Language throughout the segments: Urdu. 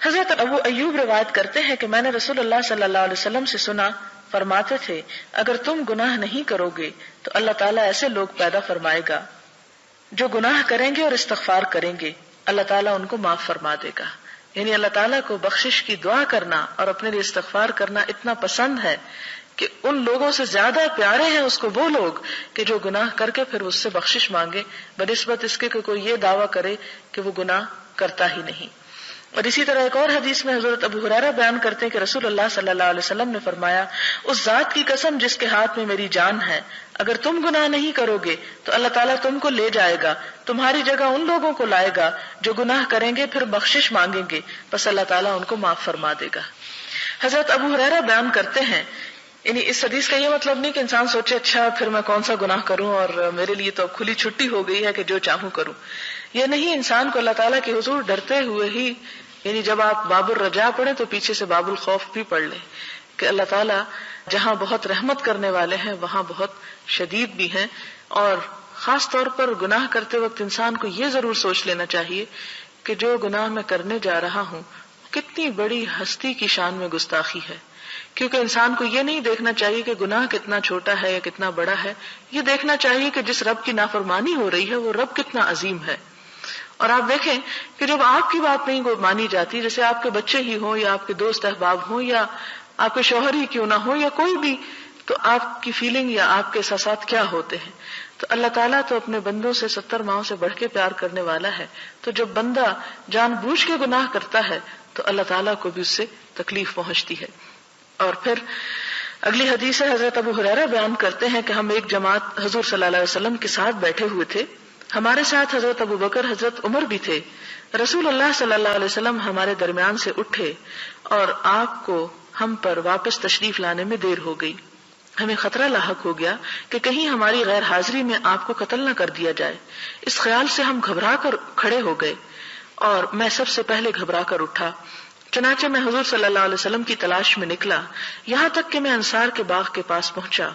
حضرت ابو ایوب روایت کرتے ہیں کہ میں نے رسول اللہ صلی اللہ علیہ وسلم سے سنا، فرماتے تھے اگر تم گناہ نہیں کرو گے تو اللہ تعالیٰ ایسے لوگ پیدا فرمائے گا جو گناہ کریں گے اور استغفار کریں گے، اللہ تعالیٰ ان کو معاف فرما دے گا. یعنی اللہ تعالیٰ کو بخشش کی دعا کرنا اور اپنے لیے استغفار کرنا اتنا پسند ہے کہ ان لوگوں سے زیادہ پیارے ہیں اس کو وہ لوگ کہ جو گناہ کر کے پھر اس سے بخشش مانگے بنسبت اس کے کہ کوئی یہ دعویٰ کرے کہ وہ گناہ کرتا ہی نہیں. اور اسی طرح ایک اور حدیث میں حضرت ابو ہریرہ بیان کرتے ہیں کہ رسول اللہ صلی اللہ علیہ وسلم نے فرمایا، اس ذات کی قسم جس کے ہاتھ میں میری جان ہے، اگر تم گناہ نہیں کرو گے تو اللہ تعالیٰ تم کو لے جائے گا، تمہاری جگہ ان لوگوں کو لائے گا جو گناہ کریں گے پھر بخشش مانگیں گے، بس اللہ تعالیٰ ان کو معاف فرما دے گا. حضرت ابو ہریرہ بیان کرتے ہیں، یعنی اس حدیث کا یہ مطلب نہیں کہ انسان سوچے اچھا پھر میں کون سا گناہ کروں اور میرے لیے تو اب کھلی چھٹی ہو گئی ہے کہ جو چاہوں کروں. یہ نہیں، انسان کو اللہ تعالیٰ کے حضور ڈرتے ہوئے ہی، یعنی جب آپ باب الرجا پڑھیں تو پیچھے سے باب الخوف بھی پڑھ لیں کہ اللہ تعالیٰ جہاں بہت رحمت کرنے والے ہیں وہاں بہت شدید بھی ہیں. اور خاص طور پر گناہ کرتے وقت انسان کو یہ ضرور سوچ لینا چاہیے کہ جو گناہ میں کرنے جا رہا ہوں کتنی بڑی ہستی کی شان میں گستاخی ہے. کیونکہ انسان کو یہ نہیں دیکھنا چاہیے کہ گناہ کتنا چھوٹا ہے یا کتنا بڑا ہے، یہ دیکھنا چاہیے کہ جس رب کی نافرمانی ہو رہی ہے وہ رب کتنا عظیم ہے. اور آپ دیکھیں کہ جب آپ کی بات نہیں مانی جاتی، جیسے آپ کے بچے ہی ہوں یا آپ کے دوست احباب ہوں یا آپ کے شوہر ہی کیوں نہ ہو یا کوئی بھی، تو آپ کی فیلنگ یا آپ کے احساسات کیا ہوتے ہیں. تو اللہ تعالیٰ تو اپنے بندوں سے 70 ماؤں سے بڑھ کے پیار کرنے والا ہے. تو جب بندہ جان بوجھ کے گناہ کرتا ہے تو اللہ تعالیٰ کو بھی اس سے تکلیف پہنچتی ہے. اور پھر اگلی حدیث ہے، حضرت ابو ہریرہ بیان کرتے ہیں کہ ہم ایک جماعت حضور صلی اللہ علیہ وسلم کے ساتھ بیٹھے ہوئے تھے، ہمارے ساتھ حضرت ابو بکر، حضرت عمر بھی تھے. رسول اللہ صلی اللہ علیہ وسلم ہمارے درمیان سے اٹھے اور آپ کو ہم پر واپس تشریف لانے میں دیر ہو گئی. ہمیں خطرہ لاحق ہو گیا کہ کہیں ہماری غیر حاضری میں آپ کو قتل نہ کر دیا جائے. اس خیال سے ہم گھبرا کر کھڑے ہو گئے اور میں سب سے پہلے گھبرا کر اٹھا. چنانچہ میں حضور صلی اللہ علیہ وسلم کی تلاش میں نکلا یہاں تک کہ میں انصار کے باغ کے پاس پہنچا.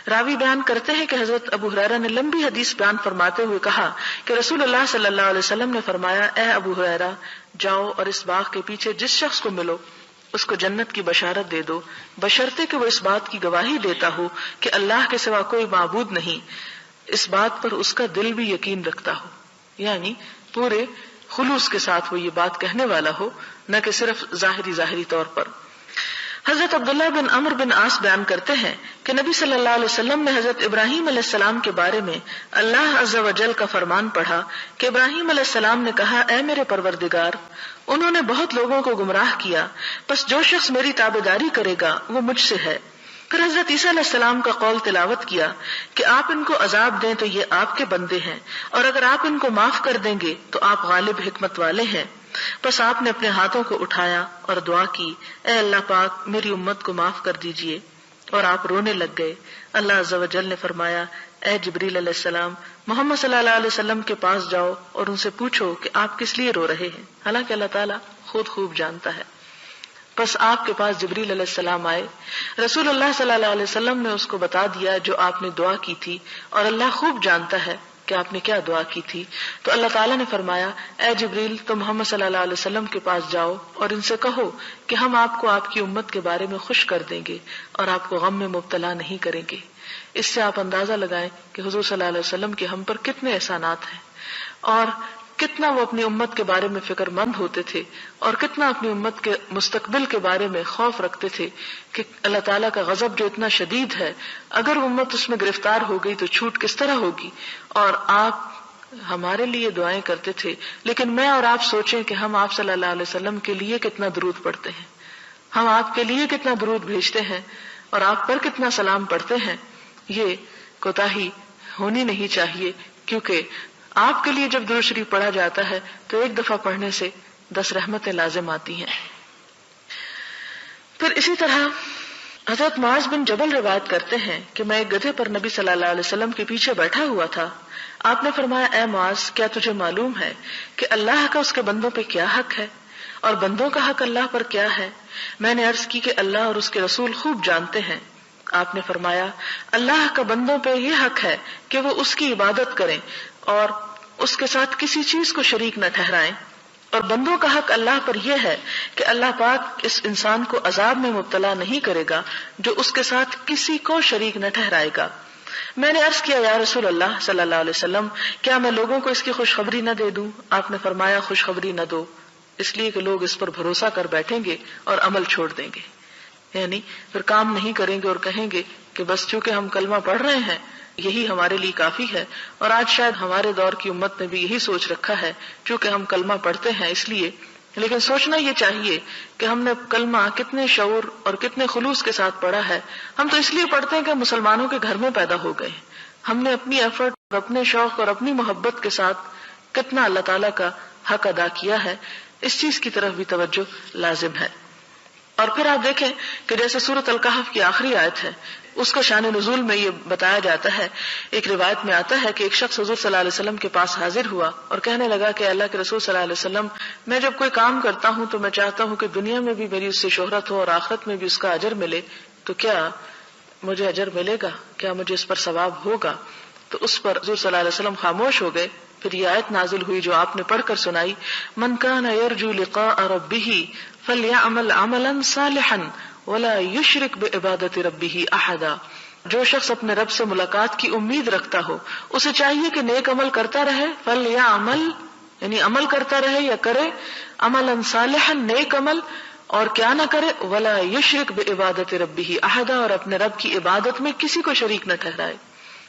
راوی بیان کرتے ہیں کہ حضرت ابو ہریرہ نے لمبی حدیث بیان فرماتے ہوئے کہا کہ رسول اللہ صلی اللہ علیہ وسلم نے فرمایا، اے ابو ہریرہ جاؤ اور اس باغ کے پیچھے جس شخص کو ملو اس کو جنت کی بشارت دے دو، بشرطے کہ وہ اس بات کی گواہی دیتا ہو کہ اللہ کے سوا کوئی معبود نہیں، اس بات پر اس کا دل بھی یقین رکھتا ہو. یعنی پورے خلوص کے ساتھ وہ یہ بات کہنے والا ہو، نہ کہ صرف ظاہری طور پر. حضرت عبداللہ بن عمرو بن عاص بیان کرتے ہیں کہ نبی صلی اللہ علیہ وسلم نے حضرت ابراہیم علیہ السلام کے بارے میں اللہ عز و جل کا فرمان پڑھا کہ ابراہیم علیہ السلام نے کہا، اے میرے پروردگار، انہوں نے بہت لوگوں کو گمراہ کیا، بس جو شخص میری تابعداری کرے گا وہ مجھ سے ہے. پھر حضرت عیسیٰ علیہ السلام کا قول تلاوت کیا کہ آپ ان کو عذاب دیں تو یہ آپ کے بندے ہیں، اور اگر آپ ان کو معاف کر دیں گے تو آپ غالب حکمت والے ہیں. بس آپ نے اپنے ہاتھوں کو اٹھایا اور دعا کی، اے اللہ پاک میری امت کو معاف کر دیجئے، اور آپ رونے لگ گئے. اللہ عز و جل نے فرمایا، اے جبریل علیہ السلام محمد صلی اللہ علیہ وسلم کے پاس جاؤ اور ان سے پوچھو کہ آپ کس لیے رو رہے ہیں، حالانکہ اللہ تعالیٰ خود خوب جانتا ہے. بس آپ کے پاس جبریل علیہ السلام آئے، رسول اللہ صلی اللہ علیہ وسلم نے اس کو بتا دیا جو آپ نے دعا کی تھی، اور اللہ خوب جانتا ہے کہ آپ نے کیا دعا کی تھی. تو اللہ تعالیٰ نے فرمایا، اے جبریل تم محمد صلی اللہ علیہ وسلم کے پاس جاؤ اور ان سے کہو کہ ہم آپ کو آپ کی امت کے بارے میں خوش کر دیں گے اور آپ کو غم میں مبتلا نہیں کریں گے. اس سے آپ اندازہ لگائیں کہ حضور صلی اللہ علیہ وسلم کے ہم پر کتنے احسانات ہیں اور کتنا وہ اپنی امت کے بارے میں فکر مند ہوتے تھے اور کتنا اپنی امت کے مستقبل کے بارے میں خوف رکھتے تھے کہ اللہ تعالیٰ کا غضب جو اتنا شدید ہے، اگر امت اس میں گرفتار ہو گئی تو چھوٹ کس طرح ہوگی. اور آپ ہمارے لیے دعائیں کرتے تھے، لیکن میں اور آپ سوچیں کہ ہم آپ صلی اللہ علیہ وسلم کے لیے کتنا درود پڑھتے ہیں، ہم آپ کے لیے کتنا درود بھیجتے ہیں اور آپ پر کتنا سلام پڑھتے ہیں. یہ کوتاہی ہونی نہیں چاہیے، کیونکہ آپ کے لیے جب درود شریف پڑھا جاتا ہے تو ایک دفعہ پڑھنے سے 10 رحمتیں لازم آتی ہیں. پھر اسی طرح حضرت معاذ بن جبل روایت کرتے ہیں کہ میں ایک گدھے پر نبی صلی اللہ علیہ وسلم کے پیچھے بیٹھا ہوا تھا. آپ نے فرمایا، اے معاذ کیا تجھے معلوم ہے کہ اللہ کا اس کے بندوں پہ کیا حق ہے اور بندوں کا حق اللہ پر کیا ہے؟ میں نے عرض کی کہ اللہ اور اس کے رسول خوب جانتے ہیں. آپ نے فرمایا، اللہ کا بندوں پہ یہ حق ہے کہ وہ اس کی عبادت کریں اور اس کے ساتھ کسی چیز کو شریک نہ ٹھہرائیں، اور بندوں کا حق اللہ پر یہ ہے کہ اللہ پاک اس انسان کو عذاب میں مبتلا نہیں کرے گا جو اس کے ساتھ کسی کو شریک نہ ٹھہرائے گا۔ میں نے عرض کیا یا رسول اللہ صلی اللہ علیہ وسلم، کیا میں لوگوں کو اس کی خوشخبری نہ دے دوں؟ آپ نے فرمایا خوشخبری نہ دو، اس لیے کہ لوگ اس پر بھروسہ کر بیٹھیں گے اور عمل چھوڑ دیں گے، یعنی پھر کام نہیں کریں گے اور کہیں گے کہ بس چونکہ ہم کلمہ پڑھ رہے ہیں یہی ہمارے لیے کافی ہے۔ اور آج شاید ہمارے دور کی امت نے بھی یہی سوچ رکھا ہے، چونکہ ہم کلمہ پڑھتے ہیں اس لیے۔ لیکن سوچنا یہ چاہیے کہ ہم نے کلمہ کتنے شعور اور کتنے خلوص کے ساتھ پڑھا ہے۔ ہم تو اس لیے پڑھتے ہیں کہ مسلمانوں کے گھر میں پیدا ہو گئے، ہم نے اپنی ایفرٹ اور اپنے شوق اور اپنی محبت کے ساتھ کتنا اللہ تعالیٰ کا حق ادا کیا ہے، اس چیز کی طرف بھی توجہ لازم ہے۔ اور پھر آپ دیکھیں کہ جیسے سورۃ الکہف کی آخری آیت ہے، اس کا شان نزول میں یہ بتایا جاتا ہے، ایک روایت میں آتا ہے کہ ایک شخص حضور صلی اللہ علیہ وسلم کے پاس حاضر ہوا اور کہنے لگا کہ اللہ کے رسول صلی اللہ علیہ وسلم، میں جب کوئی کام کرتا ہوں تو میں چاہتا ہوں کہ دنیا میں بھی میری اس سے شہرت ہو اور آخرت میں بھی اس کا اجر ملے، تو کیا مجھے اجر ملے گا؟ کیا مجھے اس پر ثواب ہوگا؟ تو اس پر حضور صلی اللہ علیہ وسلم خاموش ہو گئے۔ پھر یہ آیت نازل ہوئی جو آپ نے پڑھ کر سنائی، من کان یرجو لقاء ربہ فلیعمل عملا صالحا ولا یشرک بعبادۃ ربہ احدا۔ جو شخص اپنے رب سے ملاقات کی امید رکھتا ہو اسے چاہیے کہ نیک عمل کرتا رہے، فلیعمل یعنی عمل کرتا رہے یا کرے، عملا صالحا نیک عمل، اور کیا نہ کرے، ولا یشرک بعبادۃ ربہ احدا، اور اپنے رب کی عبادت میں کسی کو شریک نہ ٹھہرائے۔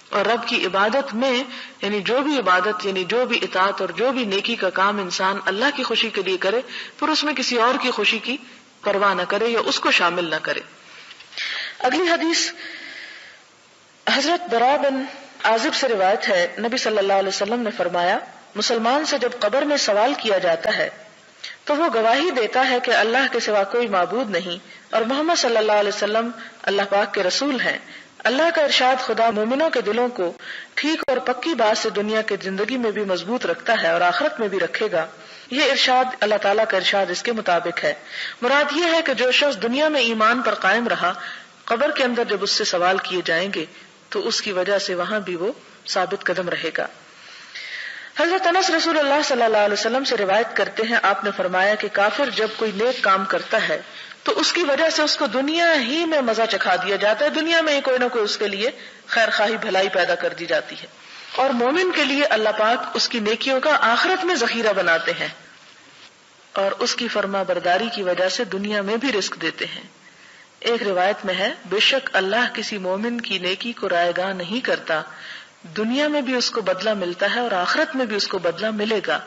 اور رب کی عبادت میں یعنی جو بھی عبادت یعنی جو بھی اطاعت اور جو بھی نیکی کا کام انسان اللہ کی خوشی کے لیے کرے، پھر اس میں کسی اور کی خوشی کی پرواہ نہ کرے یا اس کو شامل نہ کرے۔ اگلی حدیث حضرت براء بن عازب سے روایت ہے، نبی صلی اللہ علیہ وسلم نے فرمایا، مسلمان سے جب قبر میں سوال کیا جاتا ہے تو وہ گواہی دیتا ہے کہ اللہ کے سوا کوئی معبود نہیں اور محمد صلی اللہ علیہ وسلم اللہ پاک کے رسول ہیں۔ اللہ کا ارشاد خدا مومنوں کے دلوں کو ٹھیک اور پکی بات سے دنیا کی زندگی میں بھی مضبوط رکھتا ہے اور آخرت میں بھی رکھے گا۔ یہ ارشاد اللہ تعالیٰ کا ارشاد اس کے مطابق ہے۔ مراد یہ ہے کہ جو شخص دنیا میں ایمان پر قائم رہا، قبر کے اندر جب اس سے سوال کیے جائیں گے تو اس کی وجہ سے وہاں بھی وہ ثابت قدم رہے گا۔ حضرت انس رسول اللہ صلی اللہ علیہ وسلم سے روایت کرتے ہیں، آپ نے فرمایا کہ کافر جب کوئی نیک کام کرتا ہے تو اس کی وجہ سے اس کو دنیا ہی میں مزہ چکھا دیا جاتا ہے، دنیا میں ہی کوئی نہ کوئی اس کے لیے خیر خواہی بھلائی پیدا کر دی جاتی ہے، اور مومن کے لیے اللہ پاک اس کی نیکیوں کا آخرت میں ذخیرہ بناتے ہیں اور اس کی فرما برداری کی وجہ سے دنیا میں بھی رزق دیتے ہیں۔ ایک روایت میں ہے، بے شک اللہ کسی مومن کی نیکی کو رائے گاہ نہیں کرتا، دنیا میں بھی اس کو بدلہ ملتا ہے اور آخرت میں بھی اس کو بدلہ ملے گا،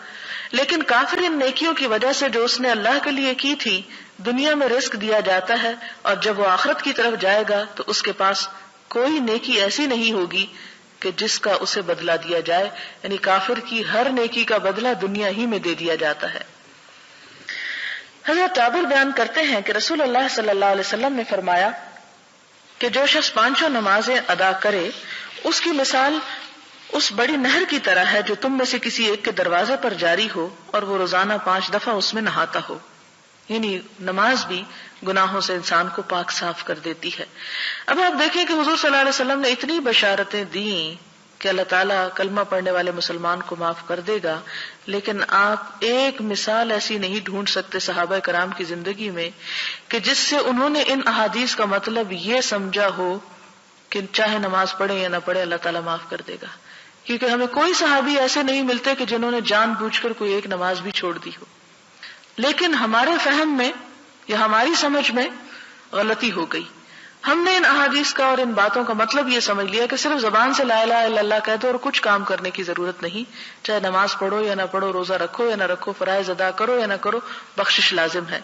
لیکن کافر ان نیکیوں کی وجہ سے جو اس نے اللہ کے لیے کی تھی دنیا میں رزق دیا جاتا ہے، اور جب وہ آخرت کی طرف جائے گا تو اس کے پاس کوئی نیکی ایسی نہیں ہوگی کہ جس کا اسے بدلہ دیا جائے، یعنی کافر کی ہر نیکی کا بدلہ دنیا ہی میں دے دیا جاتا ہے۔ حضرت جابر بیان کرتے ہیں کہ رسول اللہ صلی اللہ علیہ وسلم نے فرمایا کہ جو شخص 5 نمازیں ادا کرے اس کی مثال اس بڑی نہر کی طرح ہے جو تم میں سے کسی ایک کے دروازے پر جاری ہو اور وہ روزانہ 5 دفعہ اس میں نہاتا ہو، یعنی نماز بھی گناہوں سے انسان کو پاک صاف کر دیتی ہے۔ اب آپ دیکھیں کہ حضور صلی اللہ علیہ وسلم نے اتنی بشارتیں دیں کہ اللہ تعالیٰ کلمہ پڑھنے والے مسلمان کو معاف کر دے گا، لیکن آپ ایک مثال ایسی نہیں ڈھونڈ سکتے صحابہ کرام کی زندگی میں کہ جس سے انہوں نے ان احادیث کا مطلب یہ سمجھا ہو کہ چاہے نماز پڑھے یا نہ پڑھے اللہ تعالیٰ معاف کر دے گا، کیونکہ ہمیں کوئی صحابی ایسے نہیں ملتے کہ جنہوں نے جان بوجھ کر کوئی ایک نماز بھی چھوڑ دی ہو۔ لیکن ہمارے فہم میں یا ہماری سمجھ میں غلطی ہو گئی، ہم نے ان احادیث کا اور ان باتوں کا مطلب یہ سمجھ لیا کہ صرف زبان سے لا الہ الا اللہ کہہ دو اور کچھ کام کرنے کی ضرورت نہیں، چاہے نماز پڑھو یا نہ پڑھو، روزہ رکھو یا نہ رکھو، فرائض ادا کرو یا نہ کرو، بخشش لازم ہے۔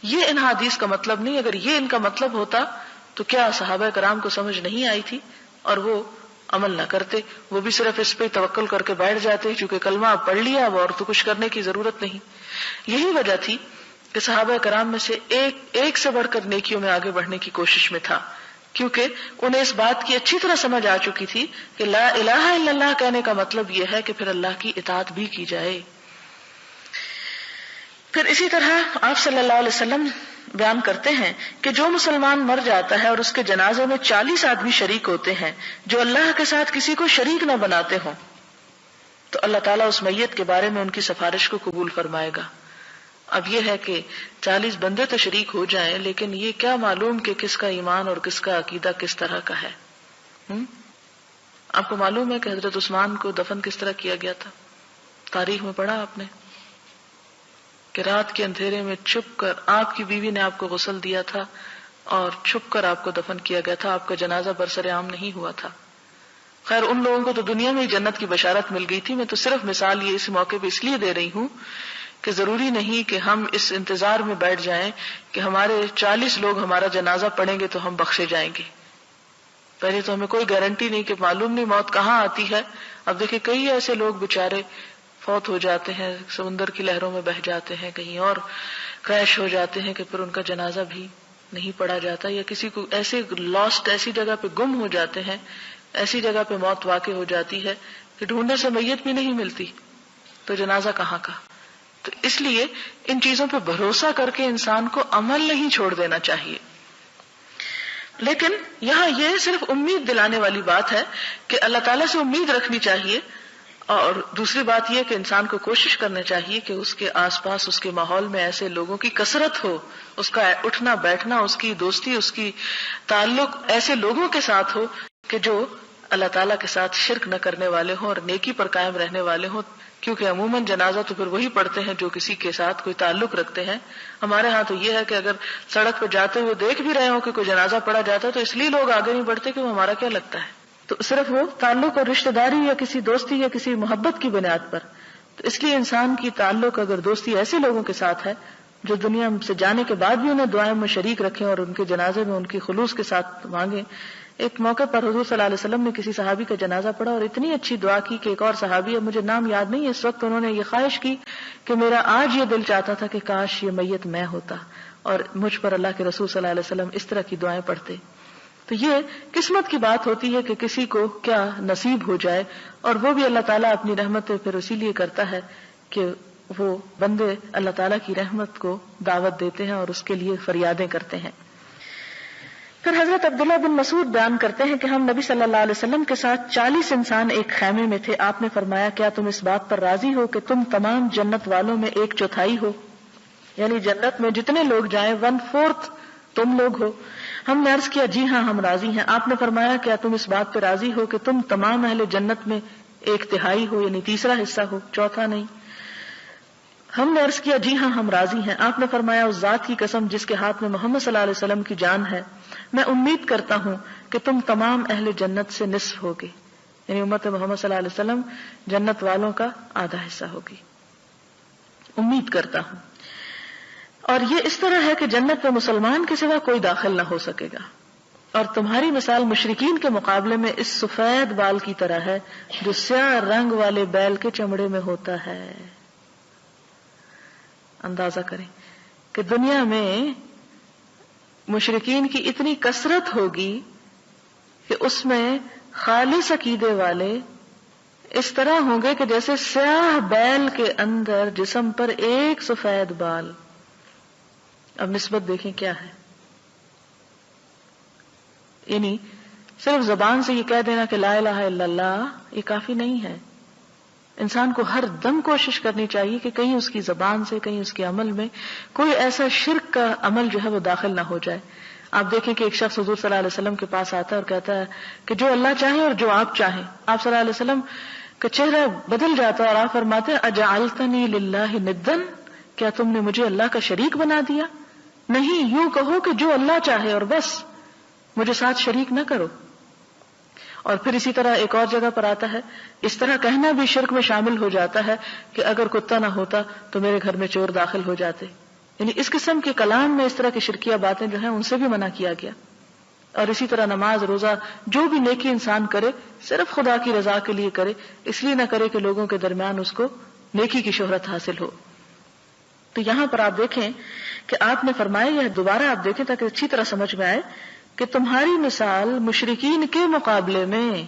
یہ ان احادیث کا مطلب نہیں۔ اگر یہ ان کا مطلب ہوتا تو کیا صحابہ کرام کو سمجھ نہیں آئی تھی اور وہ عمل نہ کرتے؟ وہ بھی صرف اس پہ توکل کر کے بیٹھ جاتے، چونکہ کلمہ پڑھ لیا اب اور تو کچھ کرنے کی ضرورت نہیں۔ یہی وجہ تھی کہ صحابہ کرام میں سے ایک سے بڑھ کر نیکیوں میں آگے بڑھنے کی کوشش میں تھا، کیونکہ انہیں اس بات کی اچھی طرح سمجھ آ چکی تھی کہ لا الہ الا اللہ کہنے کا مطلب یہ ہے کہ پھر اللہ کی اطاعت بھی کی جائے۔ پھر اسی طرح آپ صلی اللہ علیہ وسلم بیان کرتے ہیں کہ جو مسلمان مر جاتا ہے اور اس کے جنازے میں 40 آدمی شریک ہوتے ہیں جو اللہ کے ساتھ کسی کو شریک نہ بناتے ہوں، تو اللہ تعالیٰ اس میت کے بارے میں ان کی سفارش کو قبول فرمائے گا۔ اب یہ ہے کہ 40 بندے تو شریک ہو جائیں، لیکن یہ کیا معلوم کہ کس کا ایمان اور کس کا عقیدہ کس طرح کا ہے۔ آپ کو معلوم ہے کہ حضرت عثمان کو دفن کس طرح کیا گیا تھا؟ تاریخ میں پڑھا آپ نے کہ رات کے اندھیرے میں چھپ کر آپ کی بیوی نے آپ کو غسل دیا تھا اور چھپ کر آپ کو دفن کیا گیا تھا، آپ کا جنازہ برسر عام نہیں ہوا تھا۔ خیر ان لوگوں کو تو دنیا میں ہی جنت کی بشارت مل گئی تھی، میں تو صرف مثال یہ اس موقع پہ اس لیے دے رہی ہوں کہ ضروری نہیں کہ ہم اس انتظار میں بیٹھ جائیں کہ ہمارے 40 لوگ ہمارا جنازہ پڑھیں گے تو ہم بخشے جائیں گے۔ پہلے تو ہمیں کوئی گارنٹی نہیں کہ معلوم نہیں موت کہاں آتی ہے۔ اب دیکھیں کئی ایسے لوگ بےچارے فوت ہو جاتے ہیں، سمندر کی لہروں میں بہہ جاتے ہیں، کہیں اور کریش ہو جاتے ہیں کہ پھر ان کا جنازہ بھی نہیں پڑھا جاتا، یا کسی کو ایسے لاسٹ ایسی جگہ پہ گم ہو جاتے ہیں، ایسی جگہ پہ موت واقع ہو جاتی ہے کہ ڈھونڈنے سے میت بھی نہیں ملتی، تو جنازہ کہاں کا۔ تو اس لیے ان چیزوں پہ بھروسہ کر کے انسان کو عمل نہیں چھوڑ دینا چاہیے۔ لیکن یہاں یہ صرف امید دلانے والی بات ہے کہ اللہ تعالیٰ سے امید رکھنی چاہیے، اور دوسری بات یہ کہ انسان کو کوشش کرنا چاہیے کہ اس کے آس پاس اس کے ماحول میں ایسے لوگوں کی کثرت ہو، اس کا اٹھنا بیٹھنا، اس کی دوستی، اس کی تعلق ایسے لوگوں کے ساتھ ہو کہ جو اللہ تعالیٰ کے ساتھ شرک نہ کرنے والے ہوں اور نیکی پر قائم رہنے والے ہوں، کیونکہ عموماً جنازہ تو پھر وہی پڑھتے ہیں جو کسی کے ساتھ کوئی تعلق رکھتے ہیں۔ ہمارے ہاں تو یہ ہے کہ اگر سڑک پہ جاتے ہوئے دیکھ بھی رہے ہوں کہ کوئی جنازہ پڑھا جاتا ہے تو اس لیے لوگ آگے نہیں بڑھتے کہ وہ ہمارا کیا لگتا ہے، تو صرف وہ تعلق اور رشتہ داری یا کسی دوستی یا کسی محبت کی بنیاد پر۔ تو اس لیے انسان کی تعلق اگر دوستی ایسے لوگوں کے ساتھ ہے جو دنیا سے جانے کے بعد بھی انہیں دعائیں میں شریک رکھیں اور ان کے جنازے میں ان کی خلوص کے ساتھ مانگیں۔ ایک موقع پر حضور صلی اللہ علیہ وسلم نے کسی صحابی کا جنازہ پڑھا اور اتنی اچھی دعا کی کہ ایک اور صحابی ہے، مجھے نام یاد نہیں، اس وقت انہوں نے یہ خواہش کی کہ میرا آج یہ دل چاہتا تھا کہ کاش یہ میت میں ہوتا اور مجھ پر اللہ کے رسول صلی اللہ علیہ وسلم اس طرح کی دعائیں پڑھتے۔ تو یہ قسمت کی بات ہوتی ہے کہ کسی کو کیا نصیب ہو جائے، اور وہ بھی اللہ تعالیٰ اپنی رحمت پھر اسی لیے کرتا ہے کہ وہ بندے اللہ تعالیٰ کی رحمت کو دعوت دیتے ہیں اور اس کے لیے فریادیں کرتے ہیں۔ پھر حضرت عبداللہ بن مسعود بیان کرتے ہیں کہ ہم نبی صلی اللہ علیہ وسلم کے ساتھ 40 انسان ایک خیمے میں تھے۔ آپ نے فرمایا کیا تم اس بات پر راضی ہو کہ تم تمام جنت والوں میں 1/4 ہو، یعنی جنت میں جتنے لوگ جائیں 1/4 تم لوگ ہو۔ ہم نے عرض کیا جی ہاں ہم راضی ہیں۔ آپ نے فرمایا کیا تم اس بات پر راضی ہو کہ تم تمام اہل جنت میں 1/3 ہو، یعنی تیسرا حصہ ہو، چوتھا نہیں۔ ہم نے عرض کیا جی ہاں ہم راضی ہیں۔ آپ نے فرمایا اس ذات کی قسم جس کے ہاتھ میں محمد صلی اللہ علیہ وسلم کی جان ہے، میں امید کرتا ہوں کہ تم تمام اہل جنت سے نصف ہوگے، یعنی امت محمد صلی اللہ علیہ وسلم جنت والوں کا آدھا حصہ ہوگی، امید کرتا ہوں۔ اور یہ اس طرح ہے کہ جنت میں مسلمان کے سوا کوئی داخل نہ ہو سکے گا، اور تمہاری مثال مشرکین کے مقابلے میں اس سفید بال کی طرح ہے جو سیاہ رنگ والے بیل کے چمڑے میں ہوتا ہے۔ اندازہ کریں کہ دنیا میں مشرکین کی اتنی کثرت ہوگی کہ اس میں خالص عقیدے والے اس طرح ہوں گے کہ جیسے سیاہ بیل کے اندر جسم پر ایک سفید بال۔ اب نسبت دیکھیں کیا ہے، یعنی صرف زبان سے یہ کہہ دینا کہ لا الہ الا اللہ یہ کافی نہیں ہے، انسان کو ہر دم کوشش کرنی چاہیے کہ کہیں اس کی زبان سے کہیں اس کے عمل میں کوئی ایسا شرک کا عمل جو ہے وہ داخل نہ ہو جائے۔ آپ دیکھیں کہ ایک شخص حضور صلی اللہ علیہ وسلم کے پاس آتا ہے اور کہتا ہے کہ جو اللہ چاہے اور جو آپ چاہیں۔ آپ صلی اللہ علیہ وسلم کا چہرہ بدل جاتا ہے اور آپ فرماتے ہیں اجعلتنی للہ ندن، کیا تم نے مجھے اللہ کا شریک بنا دیا؟ نہیں، یوں کہو کہ جو اللہ چاہے اور بس، مجھے ساتھ شریک نہ کرو۔ اور پھر اسی طرح ایک اور جگہ پر آتا ہے اس طرح کہنا بھی شرک میں شامل ہو جاتا ہے کہ اگر کتا نہ ہوتا تو میرے گھر میں چور داخل ہو جاتے، یعنی اس قسم کے کلام میں اس طرح کی شرکیہ باتیں جو ہیں ان سے بھی منع کیا گیا۔ اور اسی طرح نماز روزہ جو بھی نیکی انسان کرے صرف خدا کی رضا کے لیے کرے، اس لیے نہ کرے کہ لوگوں کے درمیان اس کو نیکی کی شہرت حاصل ہو۔ تو یہاں پر آپ دیکھیں کہ آپ نے فرمایا، یہ دوبارہ آپ دیکھیں تاکہ اچھی طرح سمجھ میں آئے کہ تمہاری مثال مشرکین کے مقابلے میں،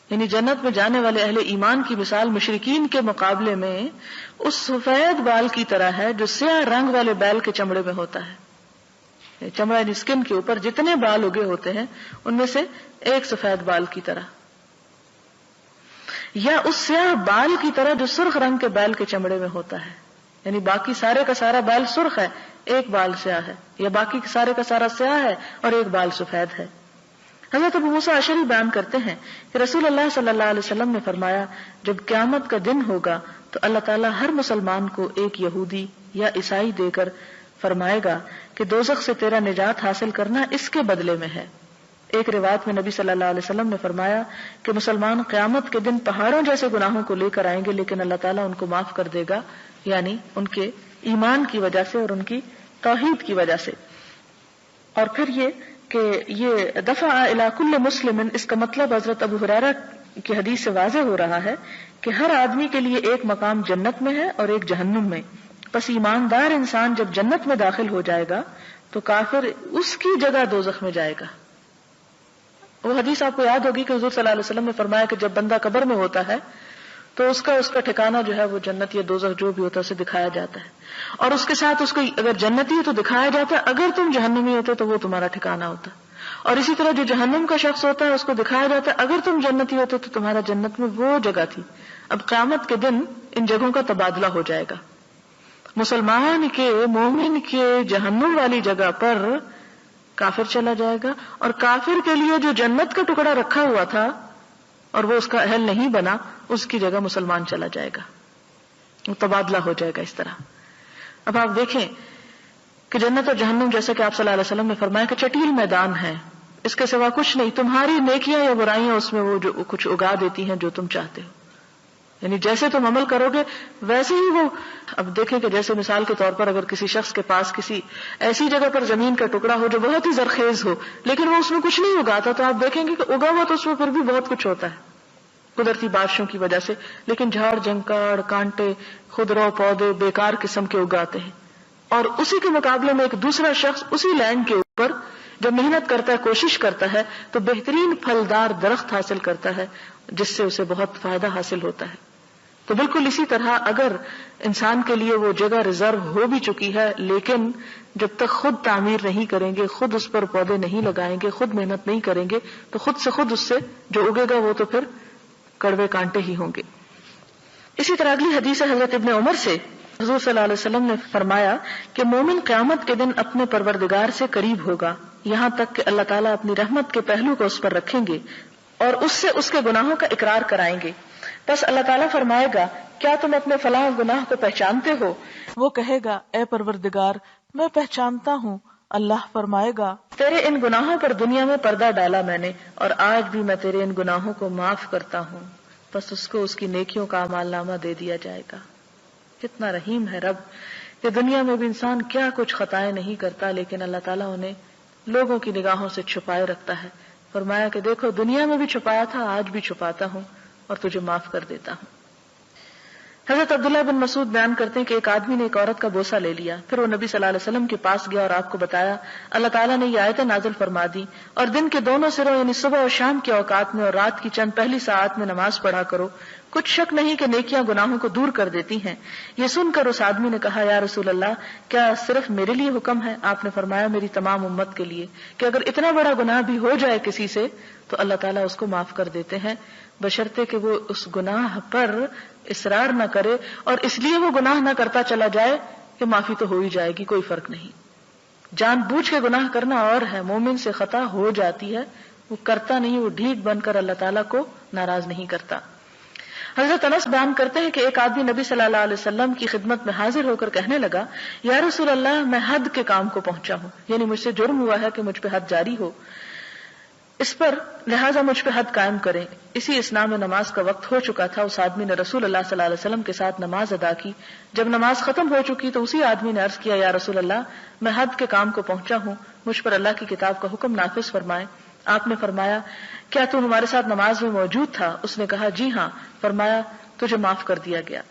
یعنی جنت میں جانے والے اہل ایمان کی مثال مشرکین کے مقابلے میں اس سفید بال کی طرح ہے جو سیاہ رنگ والے بیل کے چمڑے میں ہوتا ہے۔ چمڑا یعنی اسکن کے اوپر جتنے بال اگے ہوتے ہیں ان میں سے ایک سفید بال کی طرح، یا اس سیاہ بال کی طرح جو سرخ رنگ کے بیل کے چمڑے میں ہوتا ہے۔ یعنی باقی سارے کا سارا بال سرخ ہے، ایک بال سیاہ ہے، یا باقی سارے کا سارا سیاہ ہے اور ایک بال سفید ہے۔ حضرت ابو موسیٰ اشعری بیان کرتے ہیں کہ رسول اللہ صلی اللہ علیہ وسلم نے فرمایا، جب قیامت کا دن ہوگا تو اللہ تعالیٰ ہر مسلمان کو ایک یہودی یا عیسائی دے کر فرمائے گا کہ دوزخ سے تیرا نجات حاصل کرنا اس کے بدلے میں ہے۔ ایک روایت میں نبی صلی اللہ علیہ وسلم نے فرمایا کہ مسلمان قیامت کے دن پہاڑوں جیسے گناہوں کو لے کر آئیں گے، لیکن اللہ تعالیٰ ان کو معاف کر دے گا، یعنی ان کے ایمان کی وجہ سے اور ان کی توحید کی وجہ سے۔ اور پھر یہ کہ یہ دفع الی کل مسلم، اس کا مطلب حضرت ابو ہریرہ کی حدیث سے واضح ہو رہا ہے کہ ہر آدمی کے لیے ایک مقام جنت میں ہے اور ایک جہنم میں۔ پس ایماندار انسان جب جنت میں داخل ہو جائے گا تو کافر اس کی جگہ دوزخ میں جائے گا۔ وہ حدیث آپ کو یاد ہوگی کہ حضور صلی اللہ علیہ وسلم نے فرمایا کہ جب بندہ قبر میں ہوتا ہے تو اس کا ٹھکانہ جو ہے وہ جنت یا دوزخ جو بھی ہوتا ہے اسے دکھایا جاتا ہے، اور اس کے ساتھ اس کو اگر جنتی ہے تو دکھایا جاتا ہے، اگر تم جہنمی ہوتے تو وہ تمہارا ٹھکانہ ہوتا ہے، اور اسی طرح جو جہنم کا شخص ہوتا ہے اس کو دکھایا جاتا ہے اگر تم جنتی ہوتے تو تمہارا جنت میں وہ جگہ تھی۔ اب قیامت کے دن ان جگہوں کا تبادلہ ہو جائے گا، مسلمان کے مومن کے جہنم والی جگہ پر کافر چلا جائے گا، اور کافر کے لیے جو جنت کا ٹکڑا رکھا ہوا تھا اور وہ اس کا اہل نہیں بنا، اس کی جگہ مسلمان چلا جائے گا، وہ تبادلہ ہو جائے گا اس طرح۔ اب آپ دیکھیں کہ جنت اور جہنم جیسا کہ آپ صلی اللہ علیہ وسلم نے فرمایا کہ چٹیل میدان ہے، اس کے سوا کچھ نہیں، تمہاری نیکیاں یا برائیاں اس میں وہ جو کچھ اگا دیتی ہیں جو تم چاہتے ہو، یعنی جیسے تم عمل کرو گے ویسے ہی وہ۔ اب دیکھیں کہ جیسے مثال کے طور پر اگر کسی شخص کے پاس کسی ایسی جگہ پر زمین کا ٹکڑا ہو جو بہت ہی زرخیز ہو لیکن وہ اس میں کچھ نہیں اگاتا، تو آپ دیکھیں گے کہ اگا ہوا تو اس میں پھر بھی بہت کچھ ہوتا ہے قدرتی بارشوں کی وجہ سے، لیکن جھاڑ جھنکاڑ کانٹے خضرا پودے بیکار قسم کے اگاتے ہیں۔ اور اسی کے مقابلے میں ایک دوسرا شخص اسی لینڈ کے اوپر جب محنت کرتا ہے کوشش کرتا ہے تو بہترین پھلدار درخت حاصل کرتا ہے جس سے اسے بہت فائدہ حاصل ہوتا ہے۔ تو بالکل اسی طرح اگر انسان کے لیے وہ جگہ ریزرو ہو بھی چکی ہے لیکن جب تک خود تعمیر نہیں کریں گے، خود اس پر پودے نہیں لگائیں گے، خود محنت نہیں کریں گے تو خود سے خود اس سے جو اگے گا وہ تو پھر کڑوے کانٹے ہی ہوں گے۔ اسی طرح اگلی حدیث ہے حضرت ابن عمر سے، حضور صلی اللہ علیہ وسلم نے فرمایا کہ مومن قیامت کے دن اپنے پروردگار سے قریب ہوگا یہاں تک کہ اللہ تعالیٰ اپنی رحمت کے پہلو کو اس پر رکھیں گے اور اس سے اس کے گناہوں کا اقرار کرائیں گے۔ بس اللہ تعالیٰ فرمائے گا کیا تم اپنے فلاں گناہ کو پہچانتے ہو؟ وہ کہے گا اے پروردگار میں پہچانتا ہوں۔ اللہ فرمائے گا تیرے ان گناہوں پر دنیا میں پردہ ڈالا میں نے اور آج بھی میں تیرے ان گناہوں کو معاف کرتا ہوں، بس اس کو اس کی نیکیوں کا اعمال نامہ دے دیا جائے گا۔ کتنا رحیم ہے رب کہ دنیا میں بھی انسان کیا کچھ خطائیں نہیں کرتا لیکن اللہ تعالیٰ انہیں لوگوں کی نگاہوں سے چھپائے رکھتا ہے۔ فرمایا کہ دیکھو دنیا میں بھی چھپایا تھا، آج بھی چھپاتا ہوں اور تجھے معاف کر دیتا ہوں۔ حضرت عبداللہ بن مسعود بیان کرتے ہیں کہ ایک آدمی نے ایک عورت کا بوسہ لے لیا، پھر وہ نبی صلی اللہ علیہ وسلم کے پاس گیا اور آپ کو بتایا اللہ تعالیٰ نے یہ آیتیں نازل فرما دی اور دن کے دونوں سروں یعنی صبح اور شام کے اوقات میں اور رات کی چند پہلی ساعات میں نماز پڑھا کرو، کچھ شک نہیں کہ نیکیاں گناہوں کو دور کر دیتی ہیں۔ یہ سن کر اس آدمی نے کہا یا رسول اللہ کیا صرف میرے لیے حکم ہے؟ آپ نے فرمایا میری تمام امت کے لیے، کہ اگر اتنا بڑا گناہ بھی ہو جائے کسی سے تو اللہ تعالیٰ اس کو معاف کر دیتے ہیں بشرطے کہ وہ اس گناہ پر اصرار نہ کرے اور اس لیے وہ گناہ نہ کرتا چلا جائے کہ معافی تو ہو ہی جائے گی، کوئی فرق نہیں۔ جان بوجھ کے گناہ کرنا اور ہے، مومن سے خطا ہو جاتی ہے، وہ کرتا نہیں، وہ ڈھیٹ بن کر اللہ تعالیٰ کو ناراض نہیں کرتا۔ حضرت انس بیان کرتے ہیں کہ ایک آدمی نبی صلی اللہ علیہ وسلم کی خدمت میں حاضر ہو کر کہنے لگا یا رسول اللہ میں حد کے کام کو پہنچا ہوں، یعنی مجھ سے جرم ہوا ہے کہ مجھ پہ حد جاری ہو، اس پر لہٰذا مجھ پہ حد قائم کریں۔ اسی اسنا میں نماز کا وقت ہو چکا تھا، اس آدمی نے رسول اللہ صلی اللہ علیہ وسلم کے ساتھ نماز ادا کی۔ جب نماز ختم ہو چکی تو اسی آدمی نے عرض کیا یا رسول اللہ میں حد کے کام کو پہنچا ہوں، مجھ پر اللہ کی کتاب کا حکم نافذ فرمائیں۔ آپ نے فرمایا کیا تو ہمارے ساتھ نماز میں موجود تھا؟ اس نے کہا جی ہاں۔ فرمایا تجھے معاف کر دیا گیا۔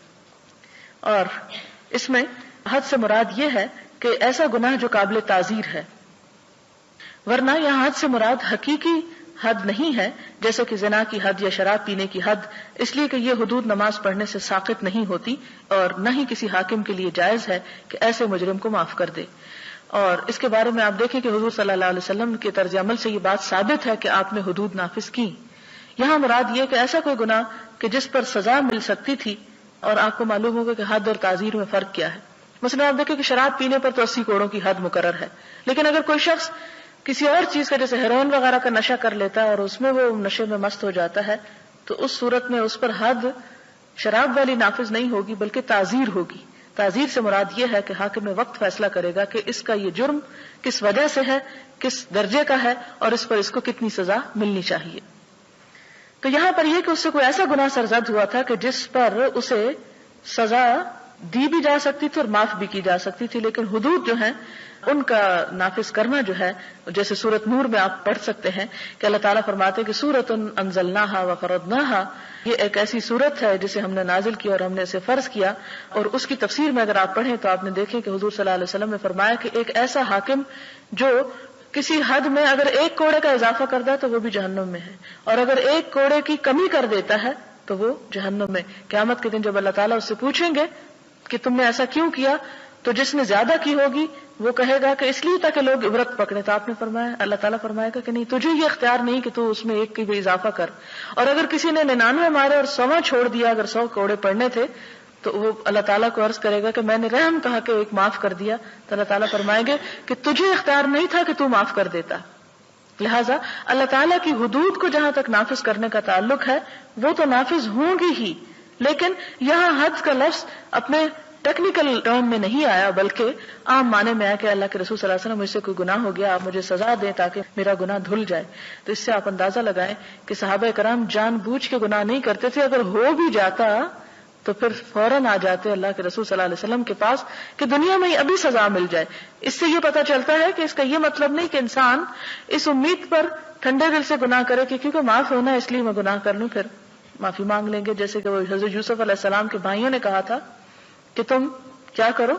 اور اس میں حد سے مراد یہ ہے کہ ایسا گناہ جو قابل تعزیر ہے، ورنہ یہاں حد سے مراد حقیقی حد نہیں ہے جیسے کہ زنا کی حد یا شراب پینے کی حد، اس لیے کہ یہ حدود نماز پڑھنے سے ساقط نہیں ہوتی اور نہ ہی کسی حاکم کے لیے جائز ہے کہ ایسے مجرم کو معاف کر دے۔ اور اس کے بارے میں آپ دیکھیں کہ حضور صلی اللہ علیہ وسلم کے طرز عمل سے یہ بات ثابت ہے کہ آپ نے حدود نافذ کی۔ یہاں مراد یہ کہ ایسا کوئی گناہ کہ جس پر سزا مل سکتی تھی اور آپ کو معلوم ہوگا کہ حد اور تعزیر میں فرق کیا ہے. مثلا آپ دیکھیں کہ شراب پینے پر تو 80 کوڑوں کی حد مقرر ہے، لیکن اگر کوئی شخص کسی اور چیز کا جیسے ہیروئن وغیرہ کا نشہ کر لیتا ہے اور اس میں وہ نشے میں مست ہو جاتا ہے تو اس صورت میں اس پر حد شراب والی نافذ نہیں ہوگی بلکہ تعزیر ہوگی. تعزیر سے مراد یہ ہے کہ حاکم وقت فیصلہ کرے گا کہ اس کا یہ جرم کس وجہ سے ہے، کس درجے کا ہے اور اس پر اس کو کتنی سزا ملنی چاہیے. تو یہاں پر یہ کہ اس سے کوئی ایسا گناہ سرزد ہوا تھا کہ جس پر اسے سزا دی بھی جا سکتی تھی اور معاف بھی کی جا سکتی تھی، لیکن حدود جو ہیں ان کا نافذ کرنا جو ہے، جیسے سورۃ نور میں آپ پڑھ سکتے ہیں کہ اللہ تعالیٰ فرماتے ہیں کہ سورۃ انزلناہا وفرضناہا، یہ ایک ایسی سورت ہے جسے ہم نے نازل کیا اور ہم نے اسے فرض کیا. اور اس کی تفسیر میں اگر آپ پڑھیں تو آپ نے دیکھیں کہ حضور صلی اللہ علیہ وسلم نے فرمایا کہ ایک ایسا حاکم جو کسی حد میں اگر 1 کوڑے کا اضافہ کرتا ہے تو وہ بھی جہنم میں ہے، اور اگر 1 کوڑے کی کمی کر دیتا ہے تو وہ جہنم میں. قیامت کے دن جب اللہ تعالیٰ اس سے پوچھیں گے کہ تم نے ایسا کیوں کیا، تو جس نے زیادہ کی ہوگی وہ کہے گا کہ اس لیے تاکہ لوگ عبرت پکڑے. تو آپ نے فرمایا، اللہ تعالیٰ فرمائے گا کہ نہیں، تجھے یہ اختیار نہیں کہ تو اس میں 1 کی بھی اضافہ کر. اور اگر کسی نے 99 مارے اور 100 چھوڑ دیا، اگر 100 کوڑے پڑنے تھے تو وہ اللہ تعالیٰ کو عرض کرے گا کہ میں نے رحم کہا کہ 1 معاف کر دیا. تو اللہ تعالیٰ فرمائیں گے کہ تجھے اختیار نہیں تھا کہ تو معاف کر دیتا. لہٰذا اللہ تعالیٰ کی حدود کو جہاں تک نافذ کرنے کا تعلق ہے وہ تو نافذ ہوں گی ہی، لیکن یہاں حد کا لفظ اپنے ٹیکنیکل ٹرم میں نہیں آیا بلکہ عام معنی میں آیا کہ اللہ کے رسول صلی اللہ علیہ وسلم مجھ سے کوئی گناہ ہو گیا، آپ مجھے سزا دیں تاکہ میرا گناہ دھل جائے. تو اس سے آپ اندازہ لگائیں کہ صحابہ کرام جان بوجھ کے گناہ نہیں کرتے تھے، اگر ہو بھی جاتا تو پھر فوراً آ جاتے اللہ کے رسول صلی اللہ علیہ وسلم کے پاس کہ دنیا میں ہی ابھی سزا مل جائے. اس سے یہ پتہ چلتا ہے کہ اس کا یہ مطلب نہیں کہ انسان اس امید پر ٹھنڈے دل سے گناہ کرے کہ کیونکہ معاف ہونا ہے اس لیے میں گناہ کر لوں پھر معافی مانگ لیں گے. جیسے کہ وہ حضرت یوسف علیہ السلام کے بھائیوں نے کہا تھا کہ تم کیا کرو،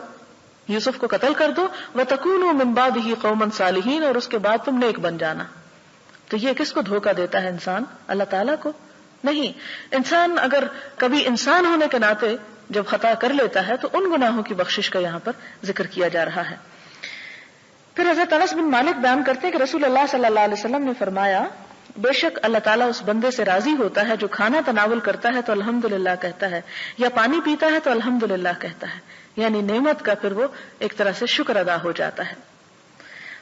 یوسف کو قتل کر دو، وَتَكُونُوا مِن بَعْدِهِ قَوْمًا صَالِحِينَ، اور اس کے بعد تم نیک بن جانا. تو یہ کس کو دھوکہ دیتا ہے انسان؟ اللہ تعالیٰ کو نہیں. انسان اگر کبھی انسان ہونے کے ناطے جب خطا کر لیتا ہے تو ان گناہوں کی بخشش کا یہاں پر ذکر کیا جا رہا ہے. پھر حضرت انس بن مالک بیان کرتے ہیں کہ رسول اللہ صلی اللہ علیہ وسلم نے فرمایا، بے شک اللہ تعالیٰ اس بندے سے راضی ہوتا ہے جو کھانا تناول کرتا ہے تو الحمدللہ کہتا ہے، یا پانی پیتا ہے تو الحمدللہ کہتا ہے، یعنی نعمت کا پھر وہ ایک طرح سے شکر ادا ہو جاتا ہے.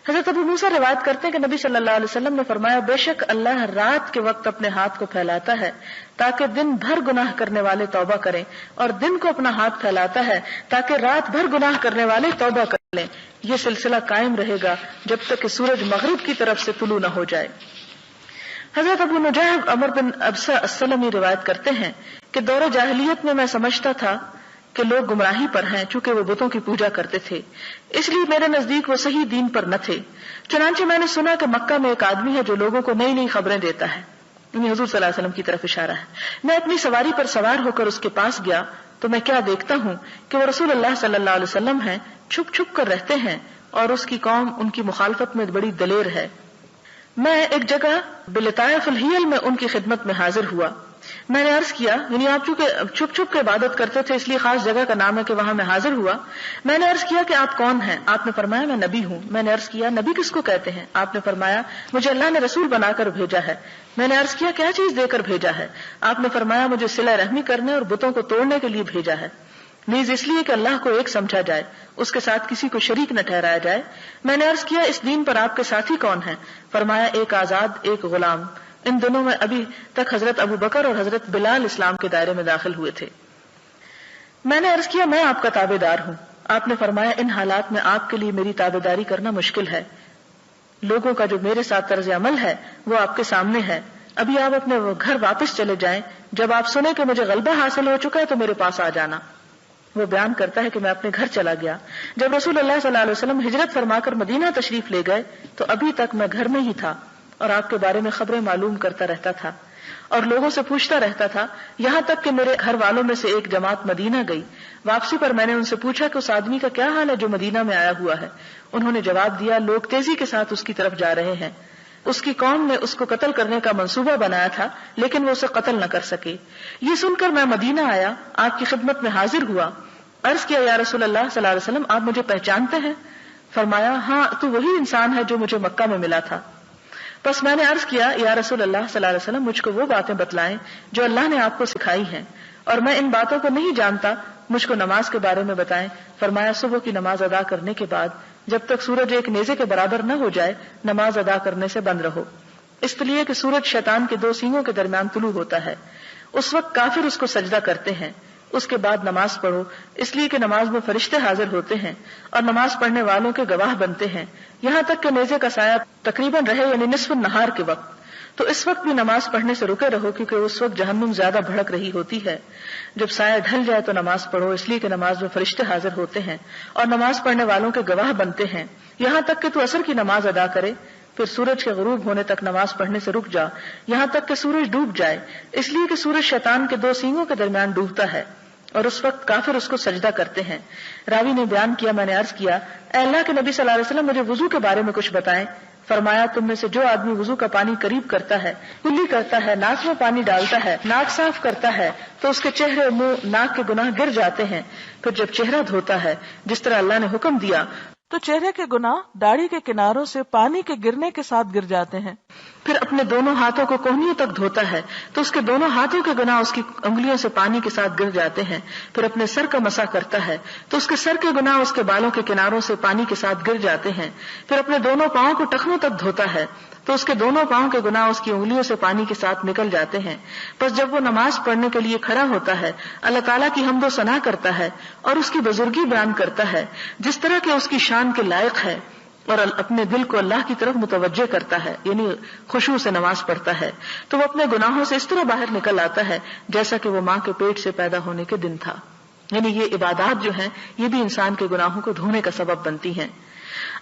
حضرت ابو موسیٰ روایت کرتے ہیں کہ نبی صلی اللہ علیہ وسلم نے فرمایا، بے شک اللہ رات کے وقت اپنے ہاتھ کو پھیلاتا ہے تاکہ دن بھر گناہ کرنے والے توبہ کریں، اور دن کو اپنا ہاتھ پھیلاتا ہے تاکہ رات بھر گناہ کرنے والے توبہ کر لیں. یہ سلسلہ قائم رہے گا جب تک کہ سورج مغرب کی طرف سے طلوع نہ ہو جائے. حضرت ابو نجیح عمر بن ابسہ السلمی روایت کرتے ہیں کہ دور جاہلیت میں سمجھتا تھا کہ لوگ گمراہی پر ہیں، چونکہ وہ بتوں کی پوجا کرتے تھے، اس لیے میرے نزدیک وہ صحیح دین پر نہ تھے. چنانچہ میں نے سنا کہ مکہ میں ایک آدمی ہے جو لوگوں کو نئی نئی خبریں دیتا ہے، یعنی حضور صلی اللہ علیہ وسلم کی طرف اشارہ ہے. میں اپنی سواری پر سوار ہو کر اس کے پاس گیا تو میں کیا دیکھتا ہوں کہ وہ رسول اللہ صلی اللہ علیہ وسلم ہیں، چھپ چھپ کر رہتے ہیں، اور اس کی قوم ان کی مخالفت میں بڑی دلیر ہے. میں ایک جگہ بلطائف الحیل میں ان کی خدمت میں حاضر ہوا. میں نے عرض کیا، یعنی آپ چونکہ چھپ چھپ کے عبادت کرتے تھے اس لیے خاص جگہ کا نام ہے کہ وہاں میں حاضر ہوا. میں نے عرض کیا کہ آپ کون ہیں؟ آپ نے فرمایا میں نبی ہوں. میں نے عرض کیا نبی کس کو کہتے ہیں؟ آپ نے فرمایا مجھے اللہ نے رسول بنا کر بھیجا ہے. میں نے عرض کیا کیا چیز دے کر بھیجا ہے؟ آپ نے فرمایا مجھے صلہ رحمی کرنے اور بتوں کو توڑنے کے لیے بھیجا ہے، نیز اس لیے کہ اللہ کو ایک سمجھا جائے، اس کے ساتھ کسی کو شریک نہ ٹھہرایا جائے. میں نے عرض کیا اس دین پر آپ کے ساتھی کون ہیں؟ فرمایا ایک آزاد ایک غلام. ان دنوں میں ابھی تک حضرت ابو بکر اور حضرت بلال اسلام کے دائرے میں داخل ہوئے تھے. میں نے عرض کیا میں آپ کا تابع دار ہوں. آپ نے فرمایا ان حالات میں آپ کے لیے میری تابع داری کرنا مشکل ہے. لوگوں کا جو میرے ساتھ طرز عمل ہے وہ آپ کے سامنے ہے. ابھی آپ اپنے گھر واپس چلے جائیں، جب آپ سنیں کہ مجھے غلبہ حاصل ہو چکا ہے تو میرے پاس آ جانا. وہ بیان کرتا ہے کہ میں اپنے گھر چلا گیا. جب رسول اللہ صلی اللہ علیہ وسلم ہجرت فرما کر مدینہ تشریف لے گئے تو ابھی تک میں گھر میں ہی تھا اور آپ کے بارے میں خبریں معلوم کرتا رہتا تھا اور لوگوں سے پوچھتا رہتا تھا، یہاں تک کہ میرے گھر والوں میں سے ایک جماعت مدینہ گئی. واپسی پر میں نے ان سے پوچھا کہ اس آدمی کا کیا حال ہے جو مدینہ میں آیا ہوا ہے. انہوں نے جواب دیا لوگ تیزی کے ساتھ اس کی طرف جا رہے ہیں. اس کی قوم نے اس کو قتل کرنے کا منصوبہ بنایا تھا لیکن وہ اسے قتل نہ کر سکے. یہ سن کر میں مدینہ آیا، آپ کی خدمت میں حاضر ہوا. عرض کیا یا رسول اللہ صلی اللہ علیہ وسلم آپ مجھے پہچانتے ہیں؟ فرمایا ہاں تو وہی انسان ہے جو مجھے مکہ میں ملا تھا. بس میں نے عرض کیا یا رسول اللہ صلی اللہ علیہ وسلم مجھ کو وہ باتیں بتلائیں جو اللہ نے آپ کو سکھائی ہیں اور میں ان باتوں کو نہیں جانتا، مجھ کو نماز کے بارے میں بتائیں۔ فرمایا صبح کی نماز ادا کرنے کے بعد جب تک سورج ایک نیزے کے برابر نہ ہو جائے نماز ادا کرنے سے بند رہو، اس لیے کہ سورج شیطان کے 2 سینگوں کے درمیان طلوع ہوتا ہے، اس وقت کافر اس کو سجدہ کرتے ہیں۔ اس کے بعد نماز پڑھو، اس لیے کہ نماز میں فرشتے حاضر ہوتے ہیں اور نماز پڑھنے والوں کے گواہ بنتے ہیں یہاں تک کہ نیزے کا سایہ تقریباً رہے، یعنی نصف النہار کے وقت۔ تو اس وقت بھی نماز پڑھنے سے رکے رہو، کیونکہ اس وقت جہنم زیادہ بھڑک رہی ہوتی ہے۔ جب سایہ ڈھل جائے تو نماز پڑھو، اس لیے کہ نماز میں فرشتے حاضر ہوتے ہیں اور نماز پڑھنے والوں کے گواہ بنتے ہیں یہاں تک کہ تو عصر کی نماز ادا کرے، پھر سورج کے غروب ہونے تک نماز پڑھنے سے رک جا یہاں تک کہ سورج ڈوب جائے، اس لیے کہ سورج شیطان کے 2 سینگوں کے درمیان ڈوبتا ہے اور اس وقت کافر اس کو سجدہ کرتے ہیں۔ راوی نے بیان کیا، میں نے عرض کیا اے اللہ کے نبی صلی اللہ علیہ وسلم مجھے وضو کے بارے میں کچھ بتائیں۔ فرمایا تم میں سے جو آدمی وضو کا پانی قریب کرتا ہے، کلی کرتا ہے، ناک میں پانی ڈالتا ہے، ناک صاف کرتا ہے تو اس کے چہرے، منہ، ناک کے گناہ گر جاتے ہیں، پھر جب چہرہ دھوتا ہے جس طرح اللہ نے حکم دیا تو چہرے کے گناہ داڑھی کے کناروں سے پانی کے گرنے کے ساتھ گر جاتے ہیں، پھر اپنے دونوں ہاتھوں کو کوہنیوں تک دھوتا ہے تو اس کے دونوں ہاتھوں کے گناہ اس کی انگلیوں سے پانی کے ساتھ گر جاتے ہیں، پھر اپنے سر کا مسح کرتا ہے تو اس کے سر کے گناہ اس کے بالوں کے کناروں سے پانی کے ساتھ گر جاتے ہیں، پھر اپنے دونوں پاؤں کو ٹخنوں تک دھوتا ہے تو اس کے دونوں پاؤں کے گناہ اس کی انگلیوں سے پانی کے ساتھ نکل جاتے ہیں۔ پس جب وہ نماز پڑھنے کے لیے کھڑا ہوتا ہے اللہ تعالیٰ کی حمد و ثنا کرتا ہے اور اس کی بزرگی بیان کرتا ہے جس طرح کہ اس کی شان کے لائق ہے، اور اپنے دل کو اللہ کی طرف متوجہ کرتا ہے، یعنی خشوع سے نماز پڑھتا ہے، تو وہ اپنے گناہوں سے اس طرح باہر نکل آتا ہے جیسا کہ وہ ماں کے پیٹ سے پیدا ہونے کے دن تھا۔ یعنی یہ عبادات جو ہیں یہ بھی انسان کے گناہوں کو دھونے کا سبب بنتی ہیں۔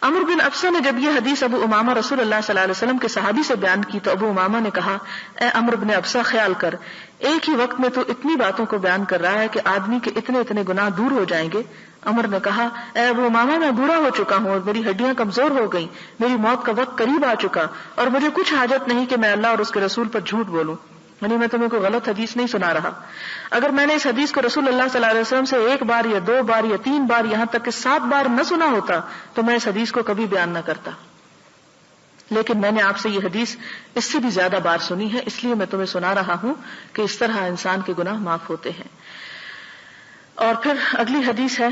عمرو بن ابسہ نے جب یہ حدیث ابو امامہ رسول اللہ صلی اللہ علیہ وسلم کے صحابی سے بیان کی تو ابو امامہ نے کہا اے عمرو بن ابسہ خیال کر، ایک ہی وقت میں تو اتنی باتوں کو بیان کر رہا ہے کہ آدمی کے اتنے گناہ دور ہو جائیں گے۔ عمر نے کہا اے ابو امامہ میں بوڑھا ہو چکا ہوں اور میری ہڈیاں کمزور ہو گئیں، میری موت کا وقت قریب آ چکا اور مجھے کچھ حاجت نہیں کہ میں اللہ اور اس کے رسول پر جھوٹ بولوں، یعنی میں تمہیں کوئی غلط حدیث نہیں سنا رہا۔ اگر میں نے اس حدیث کو رسول اللہ صلی اللہ علیہ وسلم سے 1 بار یا 2 بار یا 3 بار یہاں تک کہ 7 بار نہ سنا ہوتا تو میں اس حدیث کو کبھی بیان نہ کرتا، لیکن میں نے آپ سے یہ حدیث اس سے بھی زیادہ بار سنی ہے، اس لیے میں تمہیں سنا رہا ہوں کہ اس طرح انسان کے گناہ معاف ہوتے ہیں۔ اور پھر اگلی حدیث ہے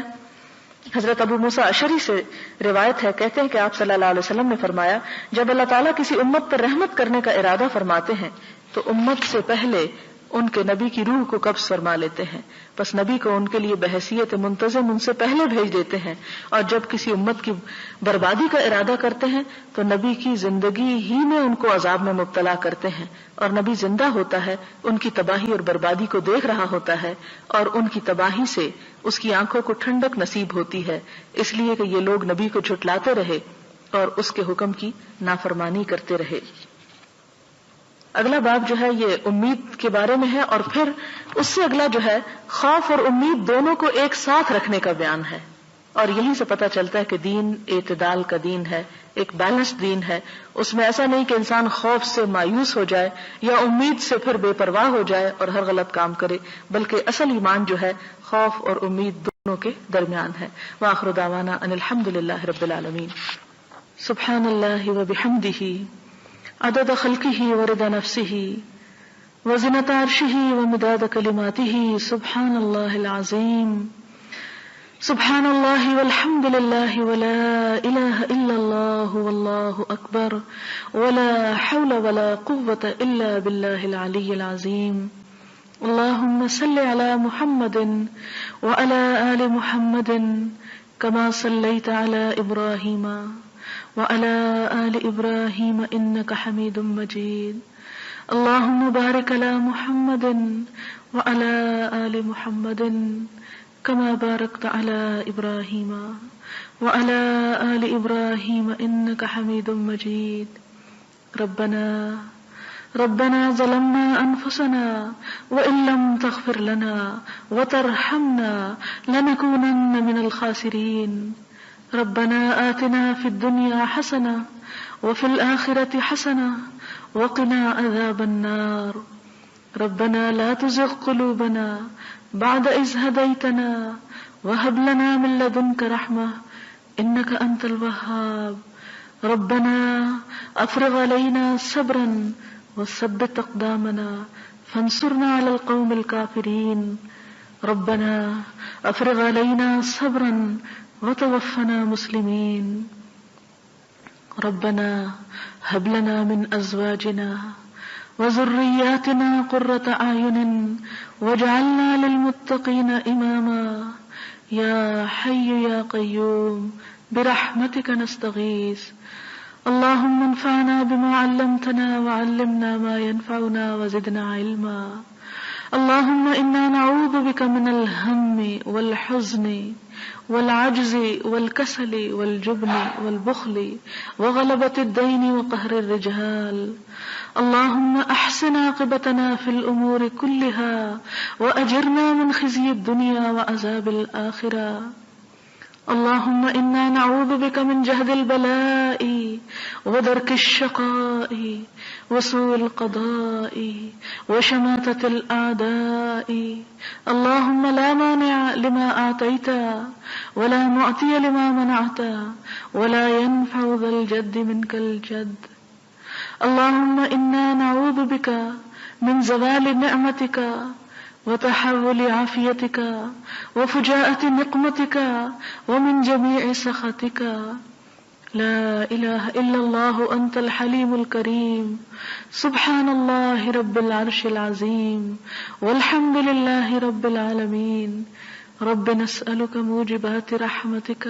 حضرت ابو موسیٰ اشعری سے روایت ہے، کہتے ہیں کہ آپ صلی اللہ علیہ وسلم نے فرمایا جب اللہ تعالیٰ کسی امت پر رحمت کرنے کا ارادہ فرماتے ہیں تو امت سے پہلے ان کے نبی کی روح کو قبض فرما لیتے ہیں، پس نبی کو ان کے لیے بحیثیت منتظم ان سے پہلے بھیج دیتے ہیں، اور جب کسی امت کی بربادی کا ارادہ کرتے ہیں تو نبی کی زندگی ہی میں ان کو عذاب میں مبتلا کرتے ہیں، اور نبی زندہ ہوتا ہے، ان کی تباہی اور بربادی کو دیکھ رہا ہوتا ہے اور ان کی تباہی سے اس کی آنکھوں کو ٹھنڈک نصیب ہوتی ہے، اس لیے کہ یہ لوگ نبی کو جھٹلاتے رہے اور اس کے حکم کی نافرمانی کرتے رہے۔ اگلا باب جو ہے یہ امید کے بارے میں ہے، اور پھر اس سے اگلا جو ہے خوف اور امید دونوں کو ایک ساتھ رکھنے کا بیان ہے، اور یہیں سے پتہ چلتا ہے کہ دین اعتدال کا دین ہے، ایک بیلنس دین ہے۔ اس میں ایسا نہیں کہ انسان خوف سے مایوس ہو جائے یا امید سے پھر بے پرواہ ہو جائے اور ہر غلط کام کرے، بلکہ اصل ایمان جو ہے خوف اور امید دونوں کے درمیان ہے۔ وآخر دعوانا ان الحمد للہ رب العالمین۔ سبحان اللہ وبحمدہ عدد خلقہ ورضا نفسہ وزنة عرشہ ومداد کلماتہ سبحان اللہ العظیم سبحان اللہ والحمد للہ ولا الہ الا اللہ واللہ اکبر ولا حول ولا قوة الا باللہ العلی العظیم۔ اللہم صل علی محمد وعلی آل محمد كما صلیت علی ابراہیم وعلى آل إبراهيم إنك حميد مجيد۔ اللهم بارك على محمد وعلى آل محمد كما باركت على إبراهيم وعلى آل إبراهيم إنك حميد مجيد۔ ربنا ظلمنا أنفسنا وإن لم تغفر لنا وترحمنا لنكونن من الخاسرين۔ ربنا آتنا في الدنيا حسنة وفي الآخرة حسنة وقنا عذاب النار۔ ربنا لا تزغ قلوبنا بعد إذ هديتنا وهب لنا من لدنك رحمة إنك أنت الوهاب۔ ربنا أفرغ علينا صبرا وثبت أقدامنا فانصرنا على القوم الكافرين ربنا افرغ علينا صبرا وتوفنا مسلمين ربنا هب لنا من ازواجنا وذرياتنا قرة اعين واجعلنا للمتقين اماما یا حی یا قیوم برحمتک نستغیث اللهم انفعنا بما علمتنا وعلمنا ما ينفعنا وزدنا علما اللهم انا نعوذ بك من الهم والحزن والعجز والكسل والجبن والبخل وغلبة الدين وقهر الرجال اللهم احسن عاقبتنا في الامور كلها واجرنا من خزي الدنيا وعذاب الاخرة اللهم انا نعوذ بك من جهد البلاء ودرك الشقاء وسوء القضاء وشماتة الاعداء اللهم لا مانع لما اعطيت ولا معطي لما منعت ولا ينفع ذا الجد منك الجد اللهم انا نعوذ بك من زوال نعمتك وتحول عافيتك وفجاءة نقمتك ومن جميع سخطك لا اله الا الله انت الحليم الكريم سبحان الله رب العرش العظيم والحمد لله رب العالمين رب نسألك موجبات رحمتك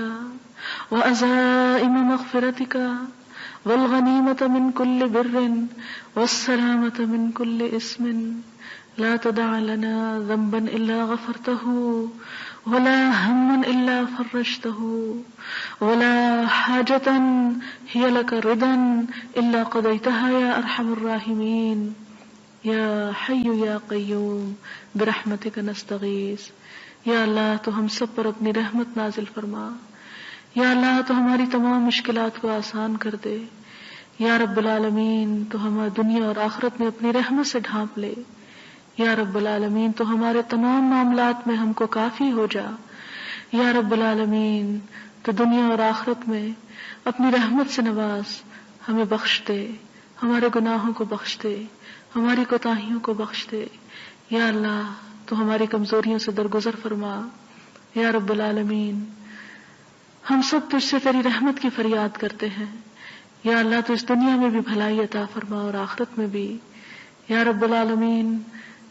وعزائم مغفرتك والغنيمة من كل بر والسلامة من كل اسم لا تدع لنا ذنبا إلا غفرته ولا هما إلا فرجته ولا حاجة هي لك رضا إلا قضيتها يا أرحم الراحمين يا حي يا قيوم برحمتك نستغيث یا اللہ تو ہم سب پر اپنی رحمت نازل فرما، یا اللہ تو ہماری تمام مشکلات کو آسان کر دے، یا رب العالمین تو ہماری دنیا اور آخرت میں اپنی رحمت سے ڈھانپ لے، یا رب العالمین تو ہمارے تمام معاملات میں ہم کو کافی ہو جا، یا رب العالمین تو دنیا اور آخرت میں اپنی رحمت سے نواز، ہمیں بخش دے، ہمارے گناہوں کو بخش دے، ہماری کوتاہیوں کو بخش دے، یا اللہ تو ہماری کمزوریوں سے درگزر فرما، یا رب العالمین ہم سب تجھ سے تیری رحمت کی فریاد کرتے ہیں، یا اللہ تو اس دنیا میں بھی بھلائی عطا فرما اور آخرت میں بھی، یا رب العالمین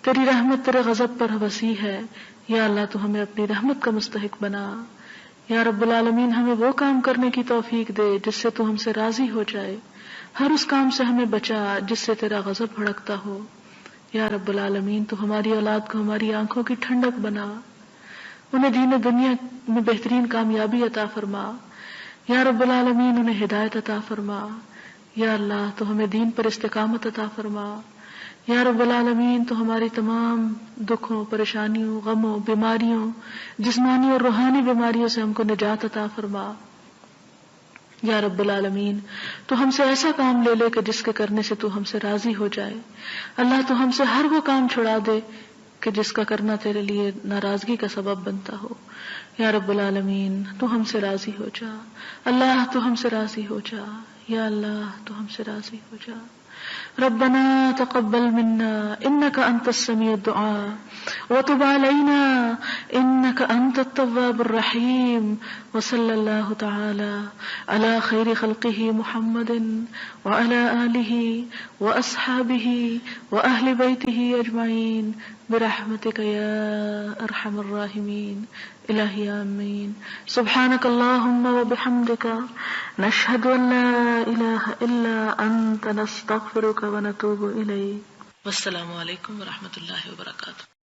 تیری رحمت تیرے غضب پر وسیع ہے، یا اللہ تو ہمیں اپنی رحمت کا مستحق بنا، یا رب العالمین ہمیں وہ کام کرنے کی توفیق دے جس سے تو ہم سے راضی ہو جائے، ہر اس کام سے ہمیں بچا جس سے تیرا غضب بھڑکتا ہو، یا رب العالمین تو ہماری اولاد کو ہماری آنکھوں کی ٹھنڈک بنا، انہیں دین و دنیا میں بہترین کامیابی عطا فرما، یا رب العالمین انہیں ہدایت عطا فرما، یا اللہ تو ہمیں دین پر استقامت عطا فرما، یا رب العالمین تو ہماری تمام دکھوں، پریشانیوں، غموں، بیماریوں، جسمانی اور روحانی بیماریوں سے ہم کو نجات عطا فرما، یا رب العالمین تو ہم سے ایسا کام لے لے کہ جس کے کرنے سے تو ہم سے راضی ہو جائے، اللہ تو ہم سے ہر وہ کام چھڑا دے کہ جس کا کرنا تیرے لیے ناراضگی کا سبب بنتا ہو، یا رب العالمین تو ہم سے راضی ہو جا، اللہ تو ہم سے راضی ہو جا، یا اللہ تو ہم سے راضی ہو جا۔ ربنا تقبل منا انك انت السميع الدعاء وتب علينا انك انت التواب الرحيم، وصلى الله تعالى على خير خلقه محمد وعلى آله واصحابه واهل بيته اجمعين برحمتك يا ارحم الراحمين الہی آمین۔ سبحانک اللہم وبحمدک نشہد ان لا الہ الا انت نستغفرک ونتوب الیک۔ والسلام علیکم ورحمۃ اللہ وبرکاتہ۔